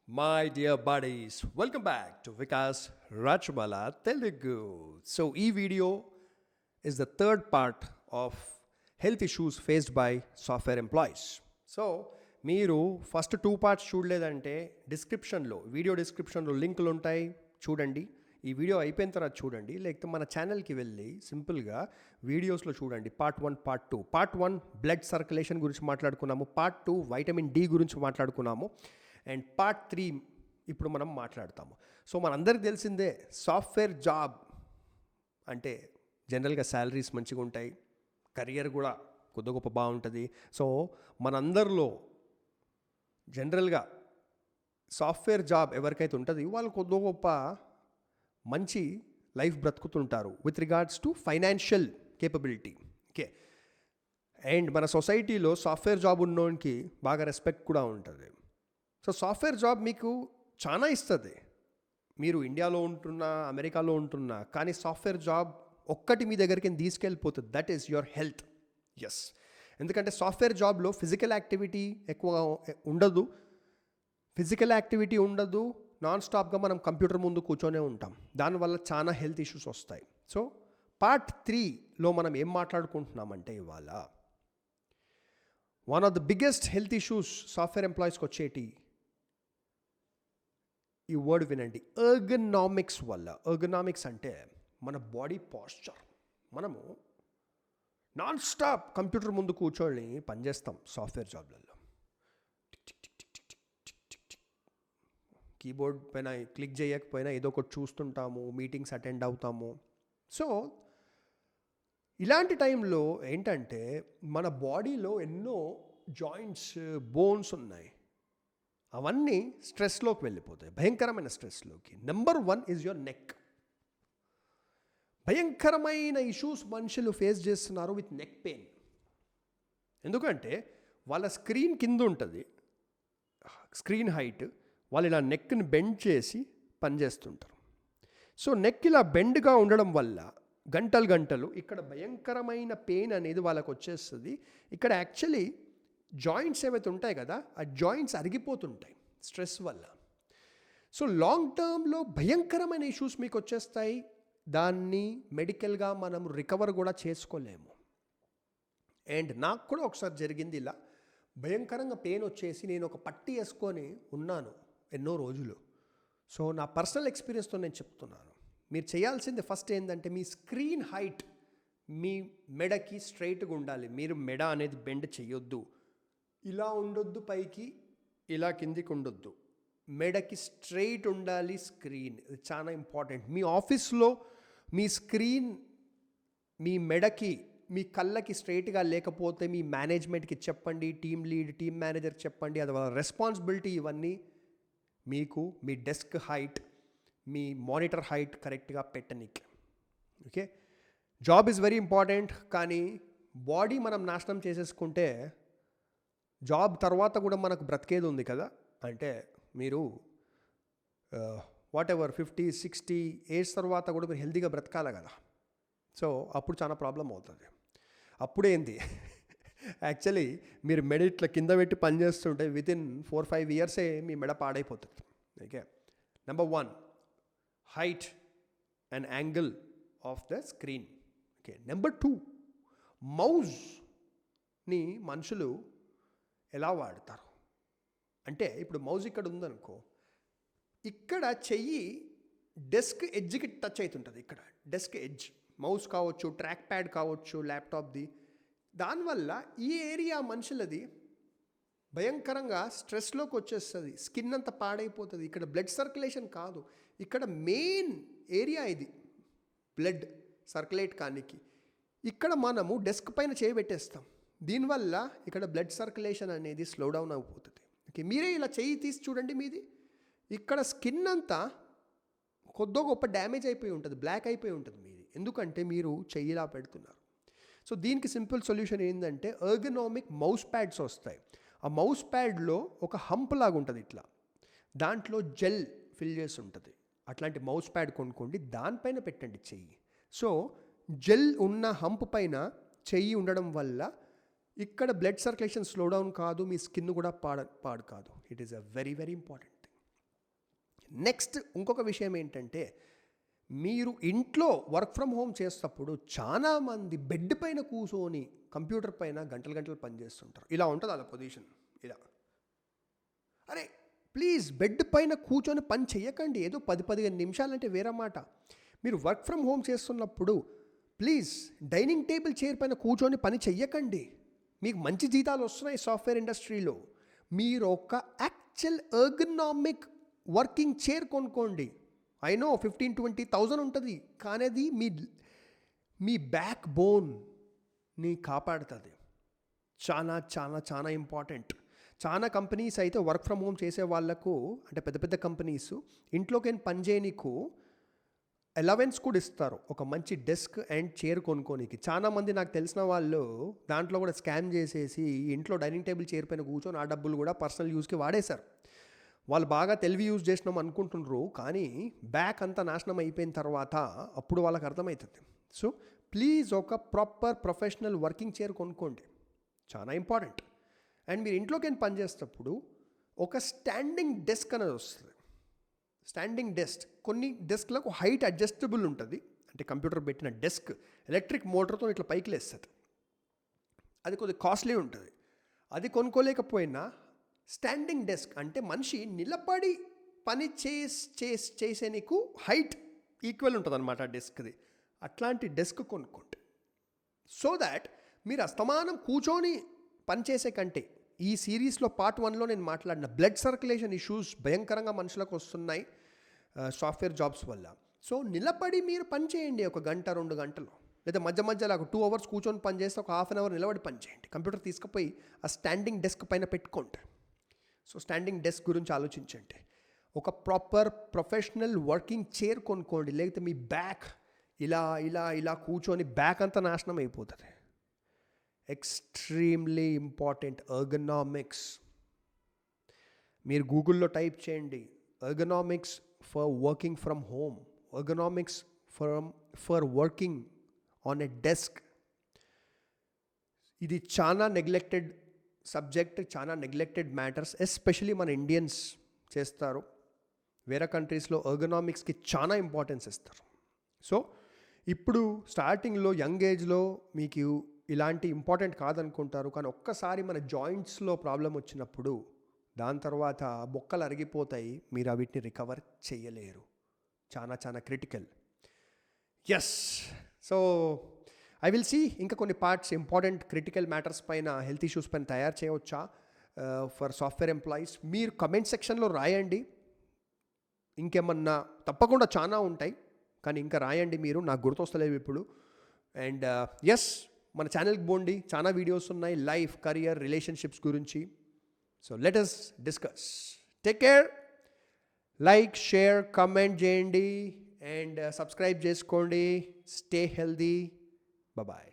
My dear buddies, welcome back to Vikas Rachmala Telugu. So, e video is the third part of health issues faced by software employees. So, మీరు first two parts చూడలేదంటే video డిస్క్రిప్షన్లో లింకులు ఉంటాయి, చూడండి. ఈ video అయిపోయిన తర్వాత చూడండి, లేకపోతే మన ఛానల్కి వెళ్ళి సింపుల్గా వీడియోస్లో చూడండి. Part 1, part 2. Part 1 blood circulation గురించి మాట్లాడుకున్నాము, పార్ట్ 2 వైటమిన్ డి గురించి మాట్లాడుకున్నాము, అండ్ పార్ట్ 3 ఇప్పుడు మనం మాట్లాడతాము. సో మనందరికి తెలిసిందే, సాఫ్ట్వేర్ జాబ్ అంటే జనరల్గా శాలరీస్ మంచిగా ఉంటాయి, కెరియర్ కూడా కొద్ది గొప్ప బాగుంటుంది. సో మనందరిలో జనరల్గా సాఫ్ట్వేర్ జాబ్ ఎవరికైతే ఉంటుంది వాళ్ళు కొద్ది గొప్ప మంచి లైఫ్ బ్రతుకుతుంటారు with regards to financial capability. Okay, and మన సొసైటీలో సాఫ్ట్వేర్ జాబ్ ఉన్నోనికి బాగా రెస్పెక్ట్ కూడా ఉంటుంది. సో సాఫ్ట్వేర్ జాబ్ మీకు చాలా ఇస్తుంది. మీరు ఇండియాలో ఉంటున్నా, అమెరికాలో ఉంటున్నా, కానీ సాఫ్ట్వేర్ జాబ్ ఒక్కటి మీ దగ్గరికి తీసుకెళ్ళిపోతుంది, that is your health. Yes, ఎందుకంటే సాఫ్ట్వేర్ జాబ్లో ఫిజికల్ యాక్టివిటీ ఎక్కువ ఉండదు, నాన్ స్టాప్గా మనం కంప్యూటర్ ముందు కూర్చొనే ఉంటాం. దానివల్ల చాలా హెల్త్ ఇష్యూస్ వస్తాయి. సో పార్ట్ 3లో మనం ఏం మాట్లాడుకుంటున్నామంటే, ఇవాళ one of the biggest health issues software ఎంప్లాయీస్కి వచ్చేటి, ఈ వర్డ్ వినండి, ఎర్గనామిక్స్ వల్ల. ఎర్గనామిక్స్ అంటే మన బాడీ పాస్చర్. మనము నాన్ స్టాప్ కంప్యూటర్ ముందు కూర్చొని పనిచేస్తాం సాఫ్ట్వేర్ జాబ్లలో. కీబోర్డ్ పైన క్లిక్ చేయకపోయినా ఏదో ఒకటి చూస్తుంటాము, మీటింగ్స్ అటెండ్ అవుతాము. సో ఇలాంటి టైంలో ఏంటంటే మన బాడీలో ఎన్నో జాయింట్స్, బోన్స్ ఉన్నాయి, అవన్నీ స్ట్రెస్లోకి వెళ్ళిపోతాయి, భయంకరమైన స్ట్రెస్లోకి. Number 1 is your neck. భయంకరమైన ఇష్యూస్ మనుషులు ఫేస్ చేస్తున్నారు విత్ నెక్ పెయిన్. ఎందుకంటే వాళ్ళ స్క్రీన్ కింద ఉంటుంది, స్క్రీన్ హైట్, వాళ్ళు ఇలా నెక్ని బెండ్ చేసి పనిచేస్తుంటారు. సో నెక్ ఇలా బెండ్గా ఉండడం వల్ల గంటలు ఇక్కడ భయంకరమైన పెయిన్ అనేది వాళ్ళకు వచ్చేస్తుంది. ఇక్కడ యాక్చువల్లీ జాయింట్స్ ఏవైతే ఉంటాయి కదా, ఆ జాయింట్స్ అరిగిపోతుంటాయి స్ట్రెస్ వల్ల. సో లాంగ్ టర్మ్లో భయంకరమైన ఇష్యూస్ మీకు వచ్చేస్తాయి. దాన్ని మెడికల్గా మనం రికవర్ కూడా చేసుకోలేము. అండ్ నాకు కూడా ఒకసారి జరిగింది ఇలా, భయంకరంగా పెయిన్ వచ్చేసి నేను ఒక పట్టి వేసుకొని ఉన్నాను ఎన్నో రోజులు. సో నా పర్సనల్ ఎక్స్పీరియన్స్తో నేను చెప్తున్నాను. మీరు చేయాల్సింది ఫస్ట్ ఏంటంటే, మీ స్క్రీన్ హైట్ మీ మెడకి స్ట్రైట్గా ఉండాలి. మీరు మెడ అనేది బెండ్ చేయొద్దు, ఇలా ఉండొద్దు, పైకి ఇలా కిందికి ఉండొద్దు, మెడకి స్ట్రైట్ ఉండాలి స్క్రీన్. ఇది చాలా ఇంపార్టెంట్. మీ ఆఫీస్లో మీ స్క్రీన్ మీ మెడకి, మీ కళ్ళకి స్ట్రైట్గా లేకపోతే మీ మేనేజ్మెంట్కి చెప్పండి, టీమ్ లీడ్, టీమ్ మేనేజర్కి చెప్పండి. అది వాళ్ళ రెస్పాన్సిబిలిటీ. ఇవన్నీ మీకు మీ డెస్క్ హైట్, మీ మానిటర్ హైట్ కరెక్ట్గా పెట్టనీకి. Okay, job is very important, కానీ బాడీ మనం నాశనం చేసేసుకుంటే జాబ్ తర్వాత కూడా మనకు బ్రతికేది ఉంది కదా. అంటే మీరు వాట్ ఎవర్ 50-60 ఏజ్ తర్వాత కూడా మీరు హెల్తీగా బ్రతకాలి కదా. సో అప్పుడు చాలా ప్రాబ్లం అవుతుంది. అప్పుడేంది యాక్చువల్లీ మీరు మెడ ఇట్లా కింద పెట్టి పనిచేస్తుంటే వితిన్ 4-5 ఇయర్సే మీ మెడ పాడైపోతుంది. Okay, number 1 height and angle of the screen. Okay, number 2 మౌస్ని మనుషులు ఎలా వాడతారు అంటే, ఇప్పుడు మౌస్ ఇక్కడ ఉందనుకో, ఇక్కడ చెయ్యి డెస్క్ ఎడ్జ్కి టచ్ అవుతుంటుంది. ఇక్కడ డెస్క్ ఎడ్జ్, మౌస్ కావచ్చు, ట్రాక్ ప్యాడ్ కావచ్చు, ల్యాప్టాప్ది. దానివల్ల ఈ ఏరియా మనుషులది భయంకరంగా స్ట్రెస్లోకి వచ్చేస్తుంది, స్కిన్ అంతా పాడైపోతుంది. ఇక్కడ బ్లడ్ సర్క్యులేషన్ కాదు, ఇక్కడ మెయిన్ ఏరియా ఇది బ్లడ్ సర్క్యులేట్ కానికి. ఇక్కడ మనము డెస్క్ పైన చేయబెట్టేస్తాం, దీనివల్ల ఇక్కడ బ్లడ్ సర్క్యులేషన్ అనేది స్లో డౌన్ అయిపోతుంది. ఓకే, మీరే ఇలా చెయ్యి తీసి చూడండి, మీది ఇక్కడ స్కిన్ అంతా కొద్దో గొప్ప డ్యామేజ్ అయిపోయి ఉంటుంది, బ్లాక్ అయిపోయి ఉంటుంది మీది, ఎందుకంటే మీరు చెయ్యిలా పెడుతున్నారు. సో దీనికి సింపుల్ సొల్యూషన్ ఏంటంటే, ఎర్గనామిక్ మౌస్ ప్యాడ్స్ వస్తాయి. ఆ మౌస్ ప్యాడ్లో ఒక హంప్ లాగా ఉంటుంది ఇట్లా, దాంట్లో జెల్ ఫిల్ చేసి ఉంటుంది. అట్లాంటి మౌస్ ప్యాడ్ కొనుక్కోండి, దానిపైన పెట్టండి చెయ్యి. సో జెల్ ఉన్న హంప్ పైన చెయ్యి ఉండడం వల్ల ఇక్కడ బ్లడ్ సర్క్యులేషన్ స్లో డౌన్ కాదు, మీ స్కిన్ కూడా పాడు కాదు. It is a very very important thing. Next ఇంకొక విషయం ఏంటంటే, మీరు ఇంట్లో వర్క్ ఫ్రమ్ హోమ్ చేసేటప్పుడు చాలామంది బెడ్ పైన కూర్చొని కంప్యూటర్ పైన గంటలు గంటలు పనిచేస్తుంటారు. ఇలా ఉంటుంది వాళ్ళ పొజిషన్. ఇలా అరే ప్లీజ్ బెడ్ పైన కూర్చొని పని చెయ్యకండి. ఏదో 10-15 నిమిషాలంటే వేరే మాట. మీరు వర్క్ ఫ్రమ్ హోమ్ చేస్తున్నప్పుడు ప్లీజ్ డైనింగ్ టేబుల్ చైర్ పైన కూర్చొని పని చెయ్యకండి. మీకు మంచి జీతాలు వస్తున్నాయి సాఫ్ట్వేర్ ఇండస్ట్రీలో. మీరు ఒక యాక్చువల్ ఎర్గనామిక్ వర్కింగ్ చైర్ కొనుక్కోండి. ఐ నో 15,000-20,000 ఉంటుంది, కానీ అది మీ బ్యాక్ బోన్ని కాపాడుతుంది. చాలా చాలా చాలా ఇంపార్టెంట్. చాలా కంపెనీస్ అయితే వర్క్ ఫ్రమ్ హోమ్ చేసే వాళ్ళకు, అంటే పెద్ద పెద్ద కంపెనీస్, ఇంట్లోకి పని చేయనీకు అలవెన్స్ కూడా ఇస్తారు, ఒక మంచి డెస్క్ అండ్ చైర్ కొనుక్కోనికి. చాలామంది నాకు తెలిసిన వాళ్ళు దాంట్లో కూడా స్కామ్ చేసేసి ఇంట్లో డైనింగ్ టేబుల్ చైర్ పైన కూర్చొని ఆ డబ్బులు కూడా పర్సనల్ యూస్కి వాడేశారు. వాళ్ళు బాగా తెలివి యూజ్ చేసినాం అనుకుంటున్నారు, కానీ బ్యాక్ అంతా నాశనం అయిపోయిన తర్వాత అప్పుడు వాళ్ళకి అర్థమవుతుంది. సో ప్లీజ్ ఒక ప్రాపర్ ప్రొఫెషనల్ వర్కింగ్ చైర్ కొనుక్కోండి, చాలా ఇంపార్టెంట్. అండ్ మీరు ఇంట్లోకి పని చేసేటప్పుడు ఒక స్టాండింగ్ డెస్క్ అనేది వస్తుంది. స్టాండింగ్ డెస్క్, కొన్ని డెస్క్లకు హైట్ అడ్జస్టబుల్ ఉంటుంది, అంటే కంప్యూటర్ పెట్టిన డెస్క్ ఎలక్ట్రిక్ మోటార్తో ఇట్లా పైకి లేస్తుంది. అది కొద్దిగా కాస్ట్లీ ఉంటుంది. అది కొనుక్కోలేకపోయినా స్టాండింగ్ డెస్క్, అంటే మనిషి నిలబడి పని చేసే నీకు హైట్ ఈక్వల్ ఉంటుంది అనమాట ఆ డెస్క్ది. అట్లాంటి డెస్క్ కొనుక్కోండి. సో దాట్ మీరు అస్తమానం కూర్చొని పనిచేసే కంటే, ఈ సిరీస్లో పార్ట్ 1లో నేను మాట్లాడిన బ్లడ్ సర్క్యులేషన్ ఇష్యూస్ భయంకరంగా మనుషులకు వస్తున్నాయి సాఫ్ట్వేర్ జాబ్స్ వల్ల. సో నిలబడి మీరు పని చేయండి ఒక గంట 2 గంటలు, లేదా మధ్య మధ్యలో ఒక 2 అవర్స్ కూర్చొని పని చేస్తే ఒక హాఫ్ అన్ అవర్ నిలబడి పని చేయండి. కంప్యూటర్ తీసుకుపోయి ఆ స్టాండింగ్ డెస్క్ పైన పెట్టుకోండి. సో స్టాండింగ్ డెస్క్ గురించి ఆలోచించండి. ఒక ప్రాపర్ ప్రొఫెషనల్ వర్కింగ్ చైర్ కొనుక్కోండి, లేకపోతే మీ బ్యాక్ ఇలా ఇలా ఇలా కూర్చొని బ్యాక్ అంతా నాశనం అయిపోతుంది. Extremely important ergonomics. మీరు గూగుల్లో టైప్ చేయండి ergonomics for working from home, ergonomics for working on a desk. ఇది చాలా నెగ్లెక్టెడ్ సబ్జెక్ట్, చాలా నెగ్లెక్టెడ్ మ్యాటర్స్, ఎస్పెషలీ మన ఇండియన్స్ చేస్తారు. వేరే కంట్రీస్లో ఎర్గనామిక్స్కి చాలా ఇంపార్టెన్స్ ఇస్తారు. సో ఇప్పుడు స్టార్టింగ్లో యంగ్ ఏజ్లో మీకు ఇలాంటి ఇంపార్టెంట్ కాదనుకుంటారు, కానీ ఒక్కసారి మన జాయింట్స్లో ప్రాబ్లం వచ్చినప్పుడు దాని తర్వాత బొక్కలు అరిగిపోతాయి, మీరు వీటిని రికవర్ చేయలేరు. చాలా చాలా critical. Yes, so I will see ఇంకా కొన్ని పార్ట్స్ ఇంపార్టెంట్ క్రిటికల్ మ్యాటర్స్ పైన, హెల్త్ ఇష్యూస్ పైన తయారు చేయవచ్చా ఫర్ సాఫ్ట్వేర్ ఎంప్లాయీస్. మీరు కమెంట్ సెక్షన్లో రాయండి. ఇంకేమన్నా తప్పకుండా చాలా ఉంటాయి, కానీ ఇంకా రాయండి మీరు, నాకు గుర్తొస్తలేవు ఇప్పుడు. అండ్ ఎస్, మన ఛానల్కి పోండి, చాలా వీడియోస్ ఉన్నాయి లైఫ్, కెరియర్, రిలేషన్షిప్స్ గురించి. So let us discuss. Take care. Like, share, comment చేయండి అండ్ సబ్స్క్రైబ్ చేసుకోండి. Stay healthy. బాయ్.